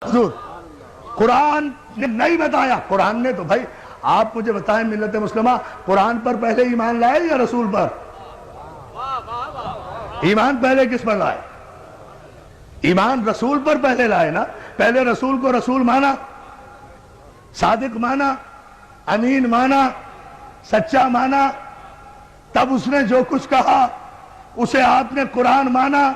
حضور قرآن نے نہیں بتایا. قرآن نے تو بھائی آپ مجھے بتائیں ملت مسلمہ قرآن پر پہلے ایمان لائے یا رسول پر؟ ایمان پہلے کس پر لائے؟ ایمان رسول پر پہلے لائے نا. پہلے رسول کو رسول مانا, صادق مانا, امین مانا, سچا مانا, تب اس نے جو کچھ کہا اسے آپ نے قرآن مانا.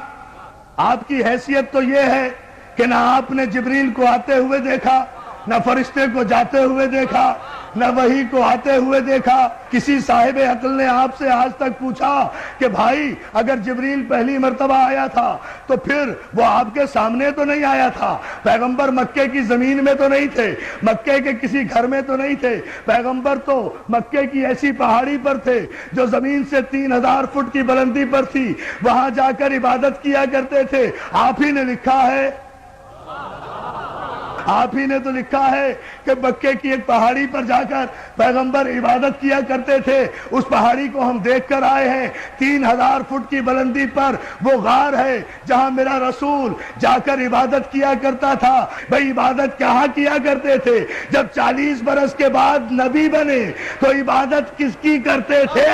آپ کی حیثیت تو یہ ہے کہ نہ آپ نے جبریل کو آتے ہوئے دیکھا, نہ فرشتے کو جاتے ہوئے دیکھا, نہ وحی کو آتے ہوئے دیکھا. کسی صاحب عقل نے آپ سے آج تک پوچھا کہ بھائی اگر جبریل پہلی مرتبہ آیا تھا تو پھر وہ آپ کے سامنے تو نہیں آیا تھا؟ پیغمبر مکے کی زمین میں تو نہیں تھے, مکے کے کسی گھر میں تو نہیں تھے. پیغمبر تو مکے کی ایسی پہاڑی پر تھے جو زمین سے 3000 فٹ کی بلندی پر تھی, وہاں جا کر عبادت کیا کرتے تھے. آپ ہی نے لکھا ہے, آپ ہی نے تو لکھا ہے کہ مکے کی ایک پہاڑی پر جا کر پیغمبر عبادت کیا کرتے تھے. اس پہاڑی کو ہم دیکھ کر آئے ہیں, 3000 فٹ کی بلندی پر وہ غار ہے جہاں میرا رسول جا کر عبادت کیا کرتا تھا. بھئی عبادت کہاں کیا کرتے تھے؟ جب 40 برس کے بعد نبی بنے تو عبادت کس کی کرتے تھے؟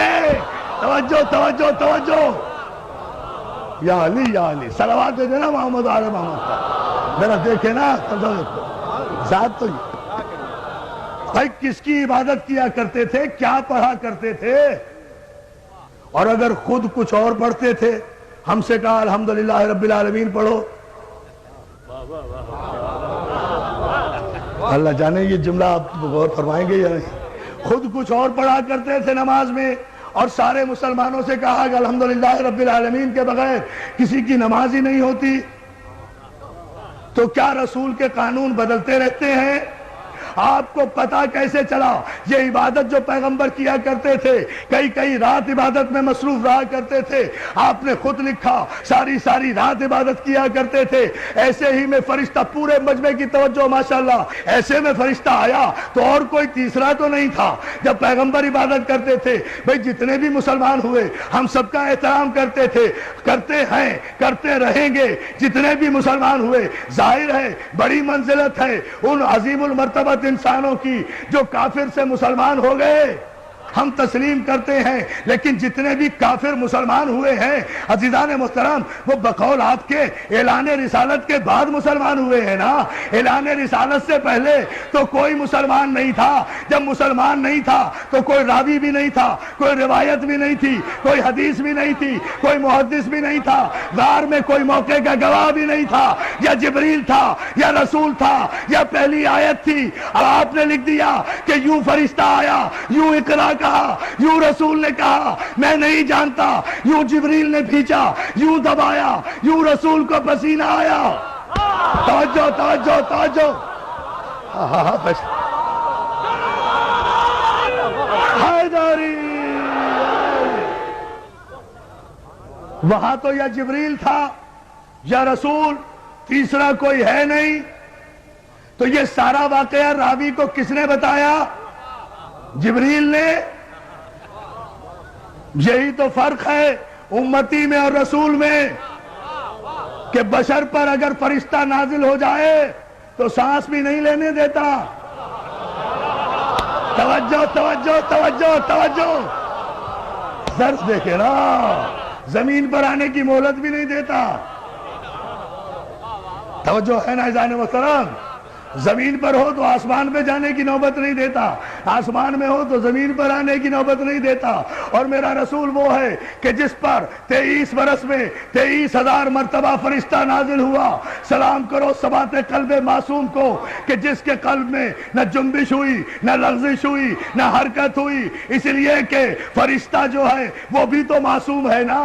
توجہ توجہ توجہ. یا علی یا علی, صلوات دے دینا محمد آل محمد کا. میرا دیکھے نا ذات تو بھائی کس کی عبادت کیا کرتے تھے, کیا پڑھا کرتے تھے؟ اور اگر خود کچھ اور پڑھتے تھے, ہم سے کہا الحمدللہ رب العالمین پڑھو. اللہ جانے یہ جملہ آپ غور فرمائیں گے یا نہیں. خود کچھ اور پڑھا کرتے تھے نماز میں, اور سارے مسلمانوں سے کہا کہ الحمدللہ رب العالمین کے بغیر کسی کی نماز ہی نہیں ہوتی. تو کیا رسول کے قانون بدلتے رہتے ہیں؟ آپ کو پتا کیسے چلا؟ یہ عبادت جو پیغمبر کیا کرتے تھے, کئی رات عبادت میں مصروف رہا کرتے تھے. آپ نے خود لکھا ساری رات عبادت کیا کرتے تھے. ایسے ہی میں فرشتہ, پورے مجمع کی توجہ ماشاءاللہ, ایسے میں فرشتہ آیا تو اور کوئی تیسرا تو نہیں تھا. جب پیغمبر عبادت کرتے تھے, بھئی جتنے بھی مسلمان ہوئے ہم سب کا احترام کرتے تھے, کرتے ہیں, کرتے رہیں گے. جتنے بھی مسلمان ہوئے, ظاہر ہے بڑی منزلت ہے ان عظیم المرتبہ انسانوں کی جو کافر سے مسلمان ہو گئے, ہم تسلیم کرتے ہیں. لیکن جتنے بھی کافر مسلمان ہوئے ہیں عزیزان محترم, وہ بقول آپ کے اعلان رسالت کے بعد مسلمان ہوئے ہیں نا. اعلان رسالت سے پہلے تو کوئی مسلمان نہیں تھا. جب مسلمان نہیں تھا تو کوئی راوی بھی نہیں تھا, کوئی روایت بھی نہیں تھی, کوئی حدیث بھی نہیں تھی, کوئی محدث بھی نہیں تھا, غار میں کوئی موقع کا گواہ بھی نہیں تھا. یا جبریل تھا, یا رسول تھا, یا پہلی آیت تھی. اب آپ نے لکھ دیا کہ یوں فرشتہ آیا, یوں اقرا کہا, یوں رسول نے کہا, میں نہیں جانتا, یوں جبریل نے بھیجا, یوں دبایا, یوں رسول کو پسینہ آیا. توجہ توجہ توجہ. حیدری وہاں تو یا جبریل تھا یا رسول, تیسرا کوئی ہے نہیں. تو یہ سارا واقعہ راوی کو کس نے بتایا؟ جبریل نے. یہی تو فرق ہے امتی میں اور رسول میں, کہ بشر پر اگر فرشتہ نازل ہو جائے تو سانس بھی نہیں لینے دیتا. توجہ توجہ توجہ توجہ. درس دیکھے نا, زمین پر آنے کی مہلت بھی نہیں دیتا. توجہ ہے نا عزیزان محترم؟ زمین پر ہو تو آسمان پہ جانے کی نوبت نہیں دیتا, آسمان میں ہو تو زمین پر آنے کی نوبت نہیں دیتا. اور میرا رسول وہ ہے کہ جس پر 23 برس میں 23,000 مرتبہ فرشتہ نازل ہوا. سلام کرو ثبات قلب معصوم کو کہ جس کے قلب میں نہ جنبش ہوئی, نہ لغزش ہوئی, نہ حرکت ہوئی. اس لیے کہ فرشتہ جو ہے وہ بھی تو معصوم ہے نا,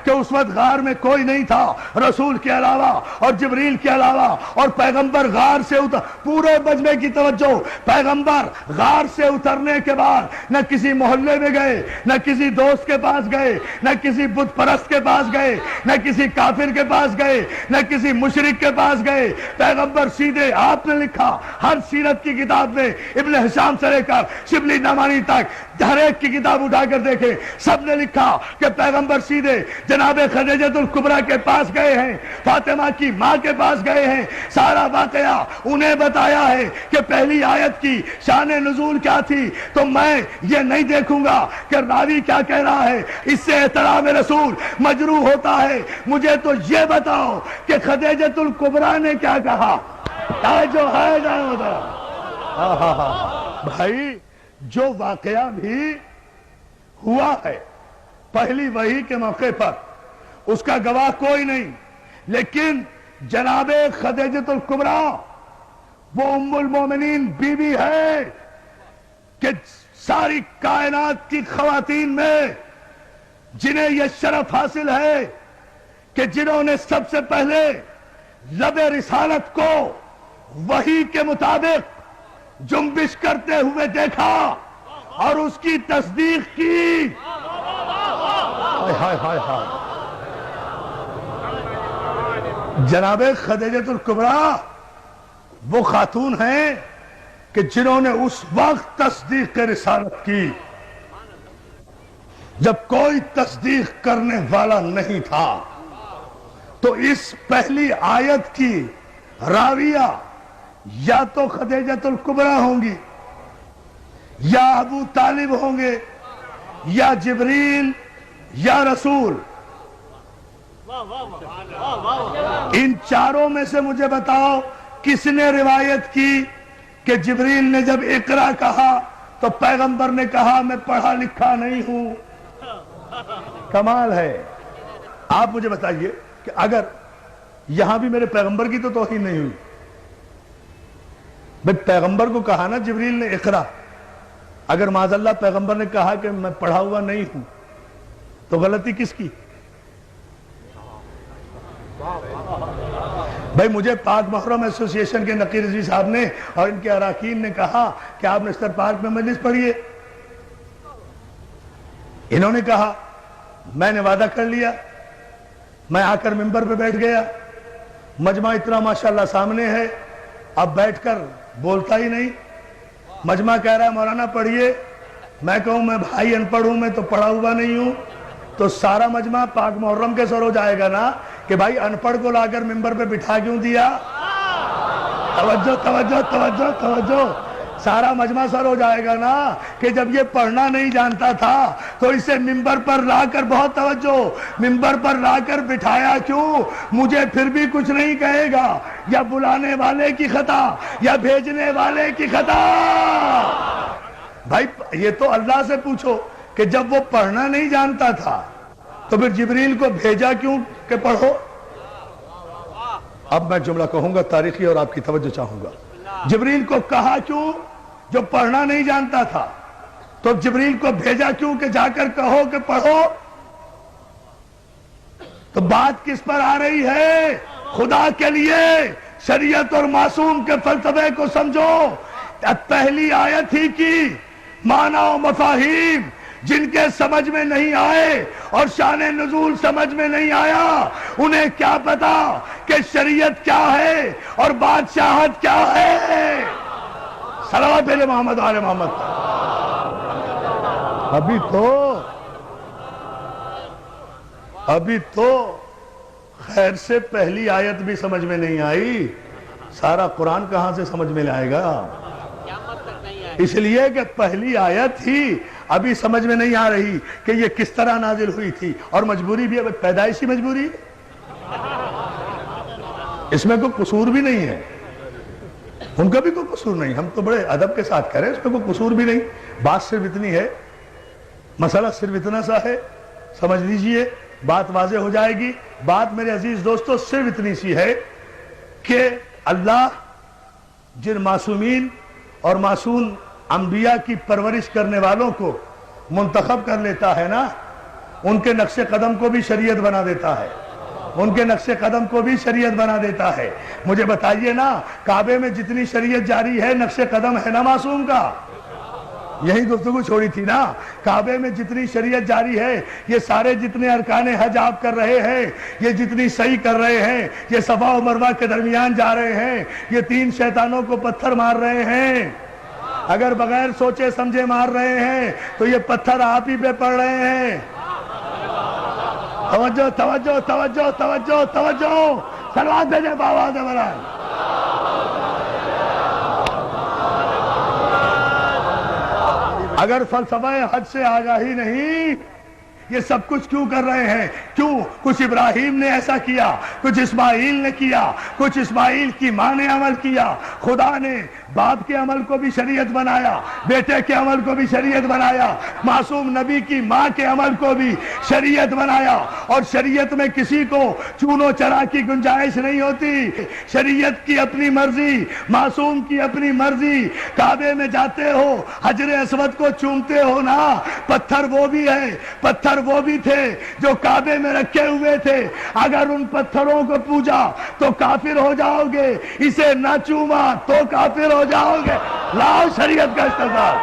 کہ اس وقت غار میں کوئی نہیں تھا رسول کے علاوہ اور جبریل کے علاوہ. اور پیغمبر غار سے پورے مجمع کی توجہ, پیغمبر غار سے اترنے کے بعد نہ کسی محلے میں گئے, نہ کسی دوست کے پاس گئے, نہ کسی بت پرست کے پاس گئے, نہ کسی کافر کے پاس گئے, نہ کسی مشرک کے پاس گئے. پیغمبر سیدھے, آپ نے لکھا ہر سیرت کی کتاب میں ابن ہشام سے لے کر شبلی نعمانی تک ہر ایک کی کتاب اٹھا کر دیکھیں، سب نے لکھا کہ پیغمبر سیدھے جناب خدیجۃ الکبریٰ کے پاس گئے ہیں، فاطمہ کی ماں کے پاس گئے ہیں، سارا واقعہ انہیں بتایا ہے کہ پہلی آیت کی شان نزول کیا تھی۔ تو میں یہ نہیں دیکھوں گا کہ راوی کیا کہہ رہا ہے، اس سے احترام رسول مجروح ہوتا ہے۔ مجھے تو یہ بتاؤ کہ خدیجۃ الکبریٰ نے کیا کہا، جو ہے بھائی، جو واقعہ بھی ہوا ہے پہلی وحی کے موقع پر، اس کا گواہ کوئی نہیں، لیکن جناب خدیجۃ الکبریٰ وہ ام المومنین بی بی ہے کہ ساری کائنات کی خواتین میں جنہیں یہ شرف حاصل ہے کہ جنہوں نے سب سے پہلے لب رسالت کو وحی کے مطابق جنبش کرتے ہوئے دیکھا اور اس کی تصدیق کی۔ ہائے ہائے ہائے، جناب خدیجۃ الکبریٰ وہ خاتون ہیں کہ جنہوں نے اس وقت تصدیق رسالت کی جب کوئی تصدیق کرنے والا نہیں تھا۔ تو اس پہلی آیت کی راویہ یا تو خدیجۃ الکبریٰ ہوں گی، یا ابو طالب ہوں گے، یا جبریل، یا رسول۔ ان چاروں میں سے مجھے بتاؤ کس نے روایت کی کہ جبریل نے جب اقرا کہا تو پیغمبر نے کہا میں پڑھا لکھا نہیں ہوں؟ کمال ہے۔ آپ مجھے بتائیے کہ اگر یہاں بھی میرے پیغمبر کی تو توہین نہیں ہوئی، بھئی پیغمبر کو کہا نا جبریل نے اقرا، اگر معاذ اللہ پیغمبر نے کہا کہ میں پڑھا ہوا نہیں ہوں تو غلطی کس کی؟ بھئی مجھے پاک محرم ایسوسی ایشن کے نقیر رضوی صاحب نے اور ان کے اراکین نے کہا کہ آپ نشتر پارک میں مجلس پڑھیے، انہوں نے کہا میں نے وعدہ کر لیا، میں آ کر ممبر پہ بیٹھ گیا، مجمع اتنا ماشاءاللہ سامنے ہے، اب بیٹھ کر بولتا ہی نہیں، مجمع کہہ رہا ہے مولانا پڑھیے، میں کہوں میں بھائی ان پڑھ ہوں، میں تو پڑھا ہوا نہیں ہوں، تو سارا مجمع پاک محرم کے سر ہو جائے گا نا کہ بھائی ان پڑھ کو لا کر ممبر پہ بٹھا کیوں دیا؟ توجہ توجہ توجہ توجہ، سارا مجمع سر ہو جائے گا نا کہ جب یہ پڑھنا نہیں جانتا تھا تو اسے ممبر پر لا کر، بہت توجہ، ممبر پر لا کر بٹھایا کیوں؟ مجھے پھر بھی کچھ نہیں کہے گا، یا بلانے والے کی خطا یا بھیجنے والے کی خطا۔ بھائی یہ تو اللہ سے پوچھو کہ جب وہ پڑھنا نہیں جانتا تھا تو پھر جبریل کو بھیجا کیوں کہ پڑھو؟ اب میں جملہ کہوں گا تاریخی اور آپ کی توجہ چاہوں گا۔ جبریل کو کہا کیوں جو پڑھنا نہیں جانتا تھا؟ تو جبریل کو بھیجا کیوں کہ جا کر کہو کہ پڑھو؟ تو بات کس پر آ رہی ہے؟ خدا کے لیے شریعت اور معصوم کے فلسفے کو سمجھو۔ پہلی آیت ہی کی معنی و مفاہیم جن کے سمجھ میں نہیں آئے اور شان نزول سمجھ میں نہیں آیا، انہیں کیا پتا کہ شریعت کیا ہے اور بادشاہت کیا ہے؟ صلوات علی محمد و آل محمد۔ ابھی تو خیر سے پہلی آیت بھی سمجھ میں نہیں آئی، سارا قرآن کہاں سے سمجھ میں لائے گا؟ اس لیے کہ پہلی آیت ہی ابھی سمجھ میں نہیں آ رہی کہ یہ کس طرح نازل ہوئی تھی، اور مجبوری بھی ہے، پیدائشی مجبوری، اس میں کوئی قصور بھی نہیں ہے، ان کا بھی کوئی قصور نہیں، ہم تو بڑے ادب کے ساتھ کہہ رہے ہیں اس میں کوئی قصور بھی نہیں۔ بات صرف اتنی ہے، مسئلہ صرف اتنا سا ہے، سمجھ لیجئے، بات واضح ہو جائے گی۔ بات میرے عزیز دوستو صرف اتنی سی ہے کہ اللہ جن معصومین اور معصوم انبیاء کی پرورش کرنے والوں کو منتخب کر لیتا ہے نا، ان کے نقش قدم کو بھی شریعت بنا دیتا ہے، ان کے نقش قدم کو بھی شریعت بنا دیتا ہے۔ مجھے بتائیے نا، کعبے میں جتنی شریعت جاری ہے نقش قدم ہے نا معصوم کا؟ یہی گفتگو چھوڑی تھی نا، کعبے میں جتنی شریعت جاری ہے، یہ سارے جتنے ارکان حج آپ کر رہے ہیں، یہ جتنی صحیح کر رہے ہیں، یہ صفا و مروہ کے درمیان جا رہے ہیں، یہ 3 شیطانوں کو پتھر مار رہے ہیں، اگر بغیر سوچے سمجھے مار رہے ہیں تو یہ پتھر آپ ہی پہ پڑ رہے ہیں. توجہ توجہ توجہ توجہ توجہ. سلوات بھیجیں بابا دے برائے. اگر فلسفہ حج سے آگاہی نہیں، یہ سب کچھ کیوں کر رہے ہیں؟ کیوں؟ کچھ ابراہیم نے ایسا کیا، کچھ اسماعیل نے کیا، کچھ اسماعیل کی ماں نے عمل کیا. خدا نے باپ کے عمل کو بھی شریعت بنایا، بیٹے کے عمل کو بھی شریعت بنایا، معصوم نبی کی ماں کے عمل کو بھی شریعت بنایا. اور شریعت میں کسی کو چونو چرا کی گنجائش نہیں ہوتی. شریعت کی اپنی مرضی، معصوم کی اپنی مرضی. کعبے میں جاتے ہو، حجر اسود کو چومتے ہو نا، پتھر وہ بھی ہے، پتھر وہ بھی تھے جو کعبے میں رکھے ہوئے تھے. اگر ان پتھروں کو پوجا تو کافر ہو جاؤ گے، اسے نہ چوما تو کافر ہو جاؤ گے. لاؤ شریعت کا استعمال.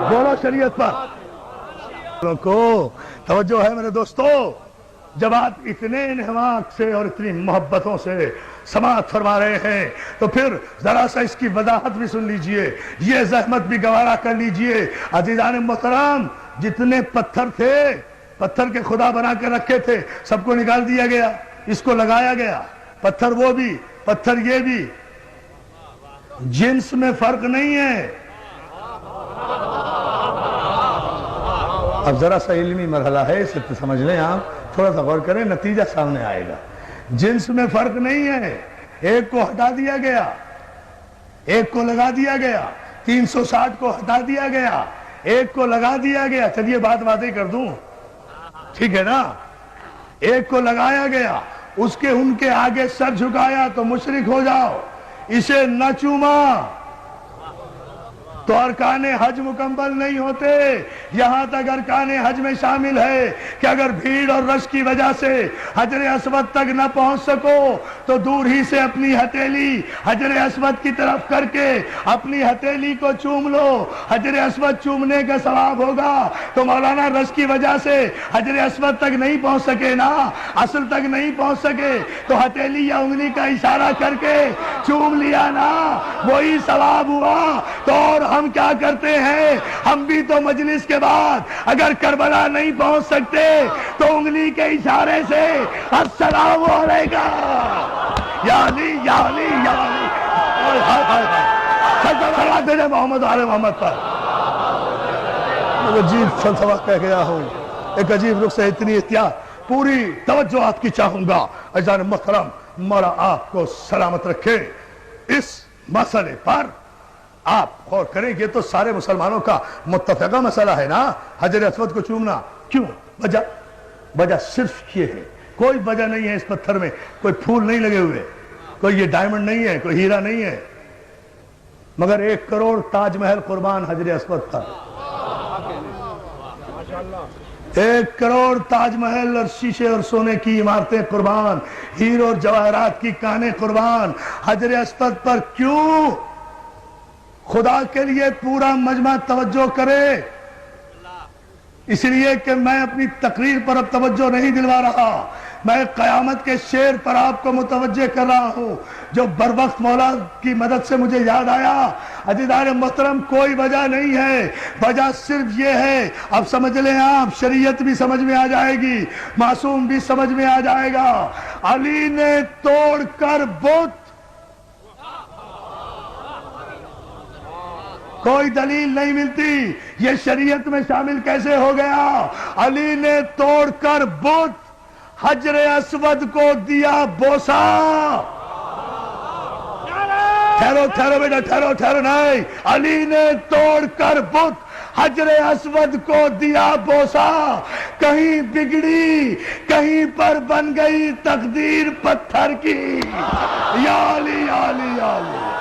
بولو شریعت پر کو توجہ ہے میرے دوستو. جب آپ اتنے انہماک سے اور اتنی محبتوں سے سماعت فرما رہے ہیں تو پھر ذرا سا اس کی وضاحت بھی سن لیجئے، یہ زحمت بھی گوارا کر لیجئے. عزیزان محترم، جتنے پتھر تھے، پتھر کے خدا بنا کے رکھے تھے، سب کو نکال دیا گیا، اس کو لگایا گیا. پتھر وہ بھی، پتھر یہ بھی. جنس میں فرق نہیں ہے. اب ذرا سا علمی مرحلہ ہے، اسے سمجھ لیں آپ، تھوڑا سا غور کریں، نتیجہ سامنے آئے گا. جنس میں فرق نہیں ہے. ایک کو ہٹا دیا گیا، ایک کو لگا دیا گیا. 360 کو ہٹا دیا گیا، ایک کو لگا دیا گیا. چلیے بات واضح کر دوں، ٹھیک ہے نا؟ ایک کو لگایا گیا، اس کے ان کے آگے سر جھکایا تو مشرک ہو جاؤ. اسے نہ چوما تو ارکان حج مکمل نہیں ہوتے. یہاں تک ارکان حج میں شامل ہے کہ اگر بھیڑ اور رش کی وجہ سے حجر اسود تک نہ پہنچ سکو تو دور ہی سے اپنی ہتھیلی حجر اسود کی طرف کر کے اپنی ہتھیلی کو چوم لو. حجر اسود چومنے کا ثواب ہوگا. تو مولانا رش کی وجہ سے حجر اسود تک نہیں پہنچ سکے نا، اصل تک نہیں پہنچ سکے تو ہتھیلی یا انگلی کا اشارہ کر کے چوم لیا نا، وہی ثواب ہوا. تو اور ہم کیا کرتے ہیں؟ ہم بھی تو مجلس کے بعد اگر کربلا نہیں پہنچ سکتے تو انگلی کے اشارے سے السلام علیکم یا علی یا علی یا علی. سلام دے محمد علی محمد پر. عجیب فلسفہ کہہ گیا ہوں، ایک عجیب رخ سے اتنی احتیاط. پوری توجہ آپ کی چاہوں گا. عزیزان محترم، مولا آپ کو سلامت رکھے. اس مسئلے پر آپ غور کریں. یہ تو سارے مسلمانوں کا متفقہ مسئلہ ہے نا، حجر اسود کو چومنا. کیوں؟ وجہ صرف یہ ہے، کوئی وجہ نہیں ہے. اس پتھر میں کوئی پھول نہیں لگے ہوئے، کوئی یہ ڈائمنڈ نہیں ہے، کوئی ہیرا نہیں ہے، مگر 1 کروڑ تاج محل قربان حجر اسود پر. 1 کروڑ تاج محل اور شیشے اور سونے کی عمارتیں قربان، ہیروں اور جواہرات کی کانیں قربان حجر اسود پر. کیوں؟ خدا کے لیے پورا مجمع توجہ کرے. اس لیے کہ میں اپنی تقریر پر اب توجہ نہیں دلوا رہا، میں قیامت کے شعر پر آپ کو متوجہ کر رہا ہوں جو بروقت مولا کی مدد سے مجھے یاد آیا. عزیزان محترم، کوئی وجہ نہیں ہے، وجہ صرف یہ ہے. اب سمجھ لیں آپ، شریعت بھی سمجھ میں آ جائے گی، معصوم بھی سمجھ میں آ جائے گا. علی نے توڑ کر بت، کوئی دلیل نہیں ملتی. یہ شریعت میں شامل کیسے ہو گیا؟ علی نے توڑ کر بت حجر اسود کو دیا بوسا. ٹھہرو بیٹا، ٹھہرو نہیں. علی نے توڑ کر بت حجر اسود کو دیا بوسا. کہیں بگڑی، کہیں پر بن گئی تقدیر پتھر کی. یا علی یا علی یا علی.